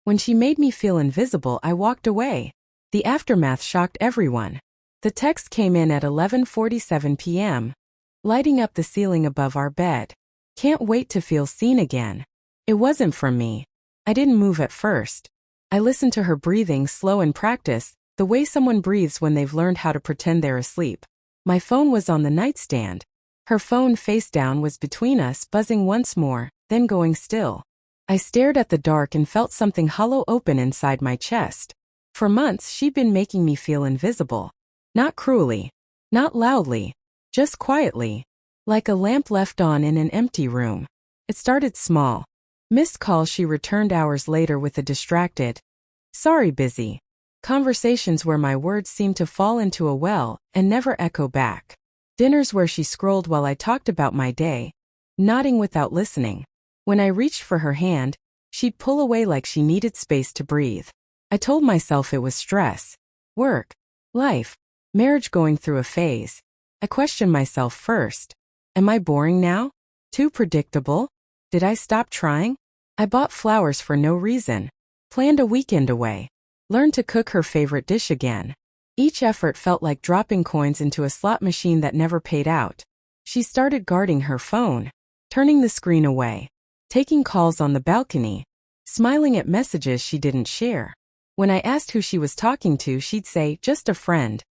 When she made me feel invisible, I walked away. The aftermath shocked everyone. The text came in at 11:47 p.m., lighting up the ceiling above our bed. Can't wait to feel seen again. It wasn't from me. I didn't move at first. I listened to her breathing, slow and practiced, the way someone breathes when they've learned how to pretend they're asleep. My phone was on the nightstand. Her phone, face down, was between us, buzzing once more, then going still. I stared at the dark and felt something hollow open inside my chest. For months she'd been making me feel invisible. Not cruelly. Not loudly. Just quietly. Like a lamp left on in an empty room. It started small. Missed calls she returned hours later with a distracted, "Sorry, busy." Conversations where my words seemed to fall into a well and never echo back. Dinners where she scrolled while I talked about my day, nodding without listening. When I reached for her hand, she'd pull away like she needed space to breathe. I told myself it was stress, work, life, marriage going through a phase. I questioned myself first. Am I boring now? Too predictable? Did I stop trying? I bought flowers for no reason. Planned a weekend away. Learned to cook her favorite dish again. Each effort felt like dropping coins into a slot machine that never paid out. She started guarding her phone, turning the screen away, taking calls on the balcony, smiling at messages she didn't share. When I asked who she was talking to, she'd say, "Just a friend,"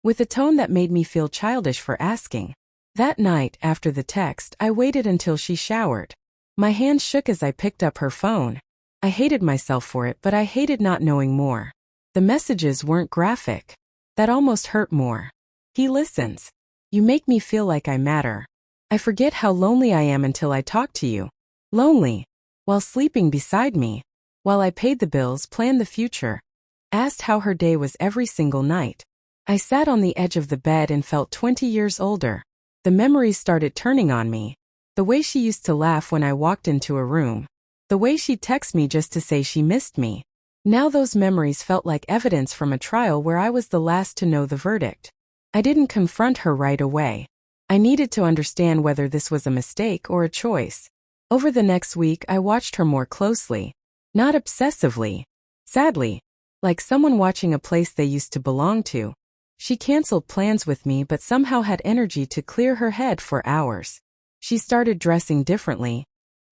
with a tone that made me feel childish for asking. That night, after the text, I waited until she showered. My hand shook as I picked up her phone. I hated myself for it, but I hated not knowing more. The messages weren't graphic. That almost hurt more. "He listens. You make me feel like I matter. I forget how lonely I am until I talk to you." Lonely. While sleeping beside me. While I paid the bills, planned the future. Asked how her day was every single night. I sat on the edge of the bed and felt 20 years older. The memories started turning on me. The way she used to laugh when I walked into a room. The way she'd text me just to say she missed me. Now those memories felt like evidence from a trial where I was the last to know the verdict. I didn't confront her right away. I needed to understand whether this was a mistake or a choice. Over the next week, I watched her more closely. Not obsessively. Sadly. Like someone watching a place they used to belong to. She canceled plans with me but somehow had energy to clear her head for hours. She started dressing differently.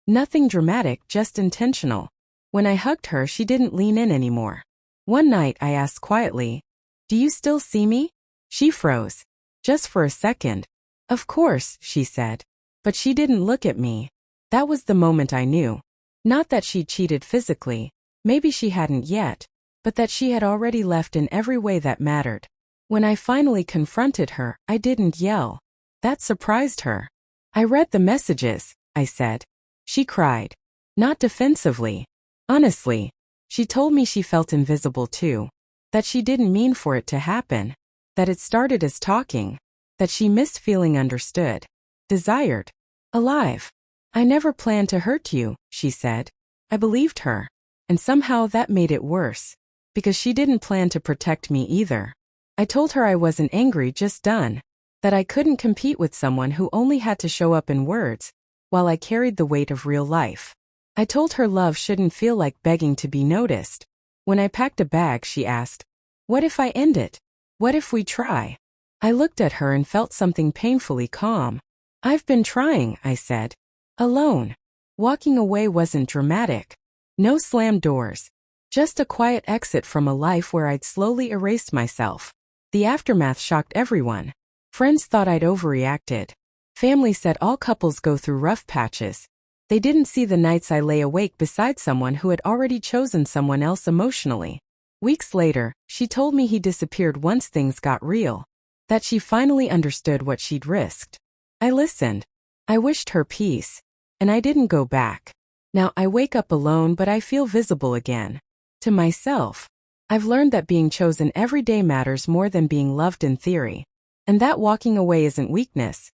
Nothing dramatic, just intentional. When I hugged her, she didn't lean in anymore. One night I asked quietly, "Do you still see me?" She froze. Just for a second. "Of course," she said. But she didn't look at me. That was the moment I knew. Not that she'd cheated physically. Maybe she hadn't yet. But that she had already left in every way that mattered. When I finally confronted her, I didn't yell. That surprised her. "I read the messages," I said. She cried. Not defensively. Honestly. She told me she felt invisible too. That she didn't mean for it to happen. That it started as talking. That she missed feeling understood. Desired. Alive. "I never planned to hurt you," she said. I believed her. And somehow that made it worse. Because she didn't plan to protect me either. I told her I wasn't angry, just done. That I couldn't compete with someone who only had to show up in words, while I carried the weight of real life. I told her love shouldn't feel like begging to be noticed. When I packed a bag, she asked, "What if I end it? What if we try?" I looked at her and felt something painfully calm. "I've been trying," I said. Alone. Walking away wasn't dramatic. No slammed doors. Just a quiet exit from a life where I'd slowly erased myself. The aftermath shocked everyone. Friends thought I'd overreacted. Family said all couples go through rough patches. They didn't see the nights I lay awake beside someone who had already chosen someone else emotionally. Weeks later, she told me he disappeared once things got real. That she finally understood what she'd risked. I listened. I wished her peace. And I didn't go back. Now I wake up alone, but I feel visible again. To myself. I've learned that being chosen every day matters more than being loved in theory. And that walking away isn't weakness.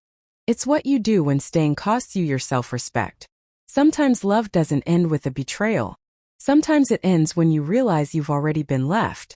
It's what you do when staying costs you your self-respect. Sometimes love doesn't end with a betrayal. Sometimes it ends when you realize you've already been left.